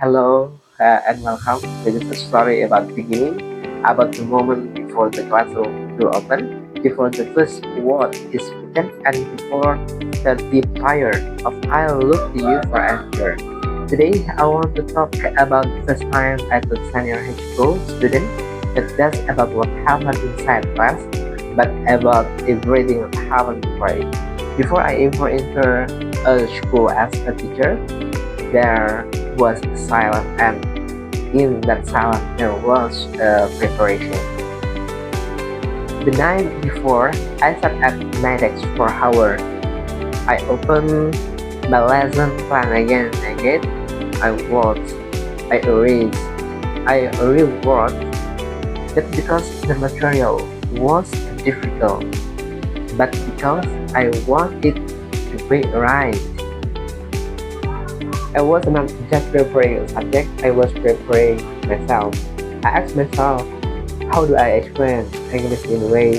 Hello and welcome. This is a story about beginning, about the moment before the classroom door open, before the first word is spoken, and before the deep fire of I'll look to you for answer. Today, I want to talk about the first time as a senior high school student, not just about what happened inside class, but about everything that happened before it. Before I ever enter a school as a teacher, there was silence, and in that silence there was preparation. The night before, I sat at my desk for hours. I opened my lesson plan again and again. I wrote, I erased, I rewrote. Not because the material was difficult, but because I wanted to be right. I was not just preparing a subject, I was preparing myself. I asked myself, how do I explain English in a way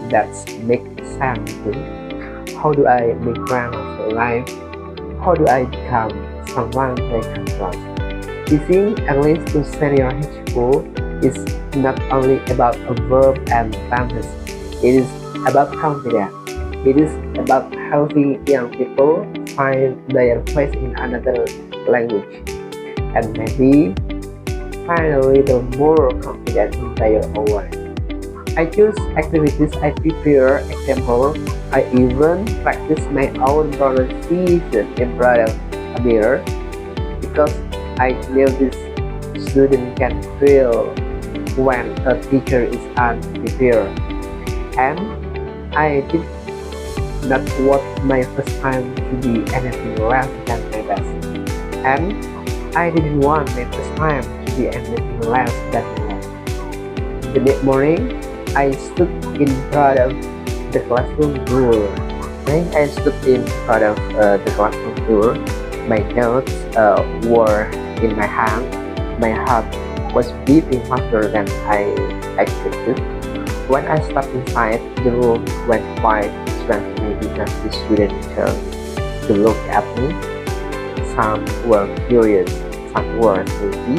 that makes sense to me? How do I make grammar for life? How do I become someone they can trust? Teaching English to senior high school is not only about a verb and tenses, it is about confidence. It is about helping young people find their place in another language and maybe find a little more confidence in their own way. I choose activities I prepare example. I even practice my own pronunciation in front of a mirror because I know this student can feel when a teacher is unprepared. And I did not want my first time to be anything less than my best. And I didn't want my first time to be anything less than my last. The next morning, I stood in front of the classroom door. When I stood in front of the classroom door, my notes were in my hand. My heart was beating faster than I expected. When I stepped inside, the room went quiet strangely because the students turned to look at me. Some were curious, some were sleepy,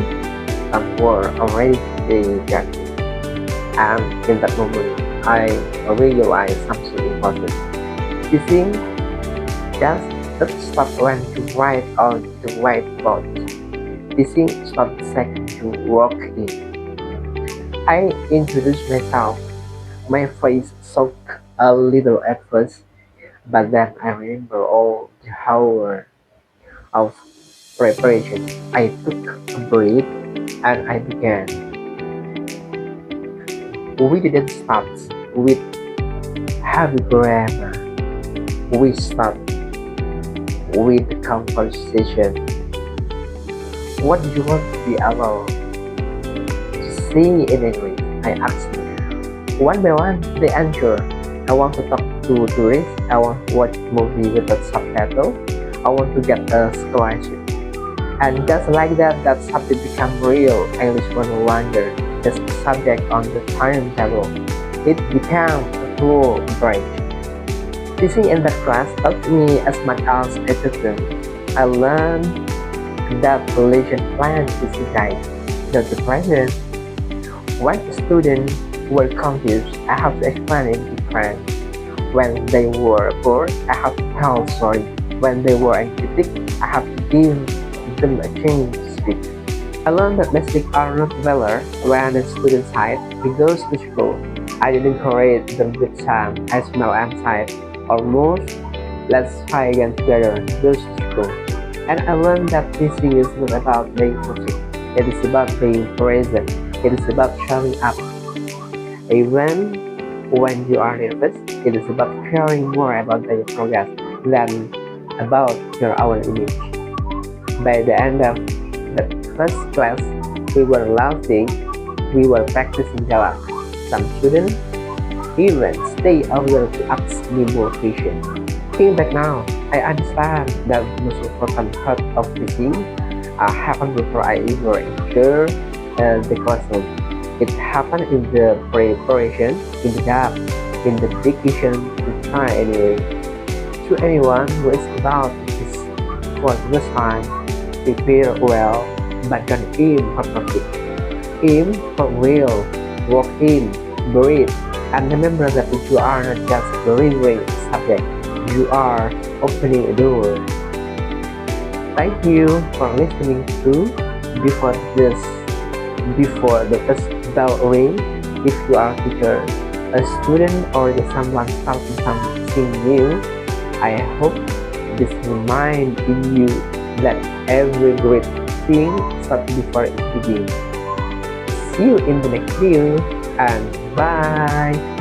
some were already judging. And in that moment, I realized something important. Teaching just not stop when to write on the whiteboard. Teaching stop the second to walk in. I introduced myself. My face shook a little at first, but then I remember all the hours of preparation. I took a breath and I began. We didn't start with heavy grammar. We started with the conversation. What do you want to be able to say in English? I asked them. One by one, they answered. I want to talk to tourists. I want to watch movie with a subtitle. I want to get a scholarship. And just like that, that subject became real. English was no longer just a subject on the timetable. It became a full branch. Teaching in that class taught me as much as I took them. I learned that the lesson plan is a guide, not the present. When students were confused, I have to explain it in French. When they were bored, I have to tell story. When they were energetic, I have to give them a chance to speak. I learned that mistakes are not valor when the student side he goes to school. I didn't encourage them with time. I smell inside. Almost, let's try again together. Goes to school. And I learned that teaching is not about being perfect. It is about being present. It is about showing up. Even when you are nervous, it is about caring more about your progress than about your own image. By the end of the first class, we were laughing, we were practicing dialogue. Some students even stay over to ask me more questions. Looking back now, I understand that the most important part of teaching happened before I even enter the classroom. It happened in the preparation, in the gap, in the decision to try anyway. To anyone who is about this for the first time, prepare well, but don't aim for perfect. Aim for real, walk in, breathe, and remember that you are not just delivering a subject, you are opening a door. Thank you for listening to before this before the first bell ring. If you are a teacher, a student, or just someone starting something new, I hope this reminds you that every great thing starts before it begins. See you in the next video and bye.